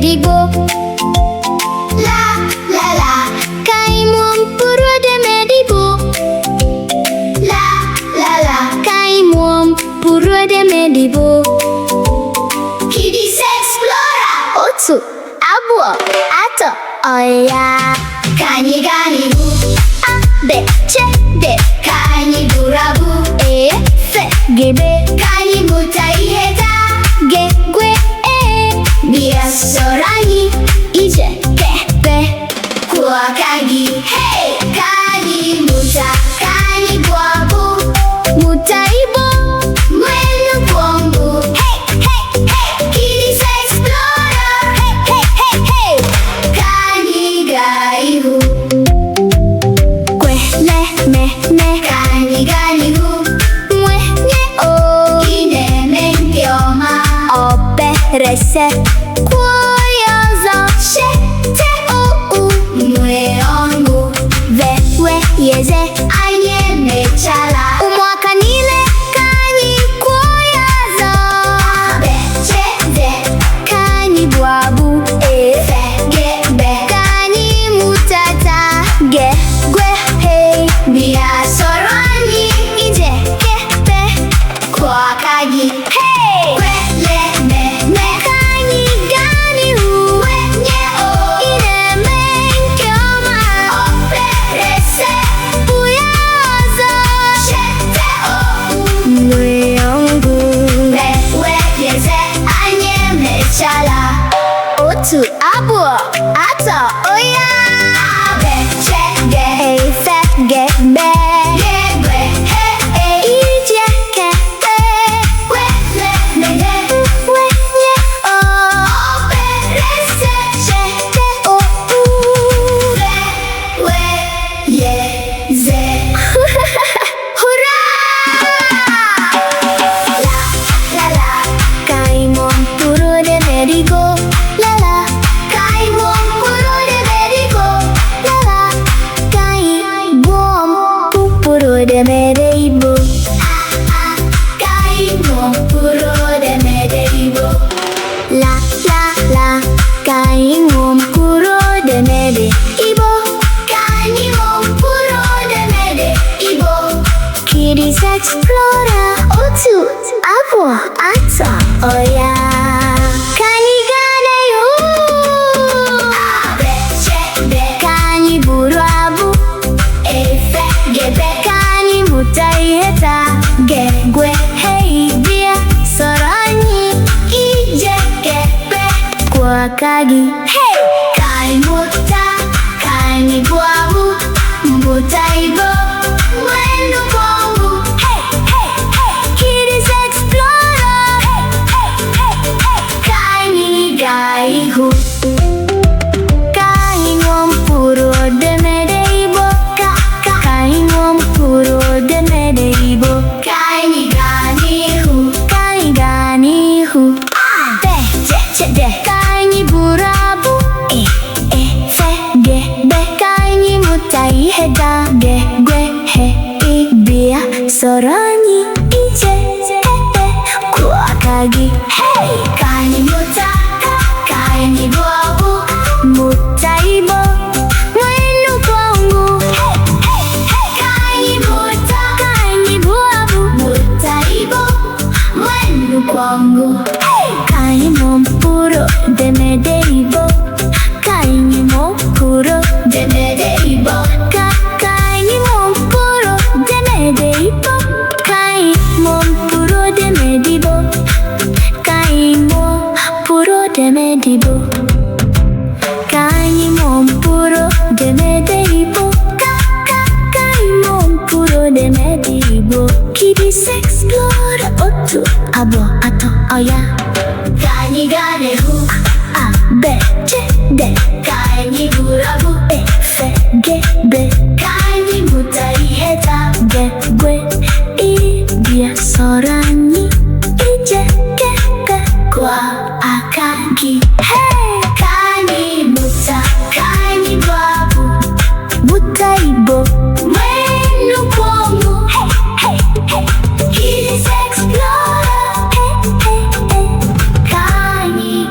medibo. La la la, kaimuam puro de medibo. La la la, kaimuam puro de medibo. Kiddies Explora. Otu, abuo, ato, oya. Kani gani bu, a be che de. Kani burabu, e fe gebe. Kani mutai heta, ge gwe e. Bia sorani, ije ke be. Kwa kagi, hey. Kani muta, kani buabu. Mutaibo, mwenu kwangu. Hey, hey, hey. Kiddies Explorer. Hey, hey, hey, hey. Kani gaihu. Kwe le me ne. Kani gani hu. Mwe nye o. Ine menke oma. Ope rese. Kwoyozo. She te o u. Mwe ongu. Ve we yeze. Anye mechala. Umwaka nile. Kani kwoyozo. Be che de. Kani buabu. E fe ge be. Kani mutata. Ge gwe hey. Bia sorani. Ije ke be. Kwa kagi hey. Kwe le me me. Kani gani hu. Mwe nye o. Ine menke oma. Ope rese. Uyazo. She te o u. Mwe ongu. Ve we yeze. Anye mechala. Otu abuo, ato oya. Abe che ge. Hey fe ge be. Ge gwe he e. Ije ke be. We le me ne. We nye o. Ope rese. She te o u. Ve we yeze. Hurra! La la la, kaimuam puro de medigo. La la, kaimuam puro de medigo. La la, kaimuam puro de medigo. Kaimuam puro de medigo. La la la, kaimuam puro de medigo. Kaimuam puro de medigo. Kiddies Explorer. Otu, abuo, ato, oya. Kani gane hu. Abe che de. Kani burabu. E fe gebe. Kani mutai heta. Ge gwe hey. Bia sorani. Ije kepe. Kwa kagi hey. Kai muta. Kani buabu. Mutaibo. Mwenu kwangu. Hey, hey, hey. Kiddies Explorer. Hey, hey, hey, hey. Kani gaihu. Kaimuam puro de medibo. Kaimuam puro de medibo. Kani gani hu. Kani gani hu. Be che che de. Kani burabu. E fe ge be. Kani mutai heda. Ge gwe he i bia sorani. Ije kepe. Kwa kagi hey. Kani muta. Kani buabu. Mutaibo. Mwenu kwangu. Hey, hey, hey. Kani muta. Kani buabu. Mutaibo. Mwenu kwangu. Hey. Kaimuam puro de medibo. Kaimuam puro de medibo. Kaimuam puro de medibo. Kaimuam puro de medibo. Kaimuam puro de medibo. Kaimuam puro de medibo. Kaimuam puro de medibo. Kiddies Explorer. Otu, abuo, ato, oya. Kani gane hu. A be che de. Kani burabu. E fe ge be. Kani mutai heta. Ge gwe i bia sorani. Ije kepe. Kwa akagi hey. Kani muta. Kani buabu. Mutaibo. Mwenu kwangu. Hey, hey, hey. Kiddies Explorer. Hey, hey, hey. Kani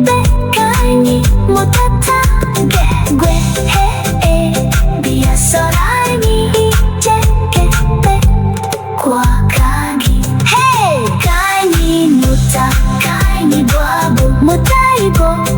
백가니 못하다 괴괴해 비어서라니 이제 개배 과가기 헤이 가니 못하 가니 바보 못하이고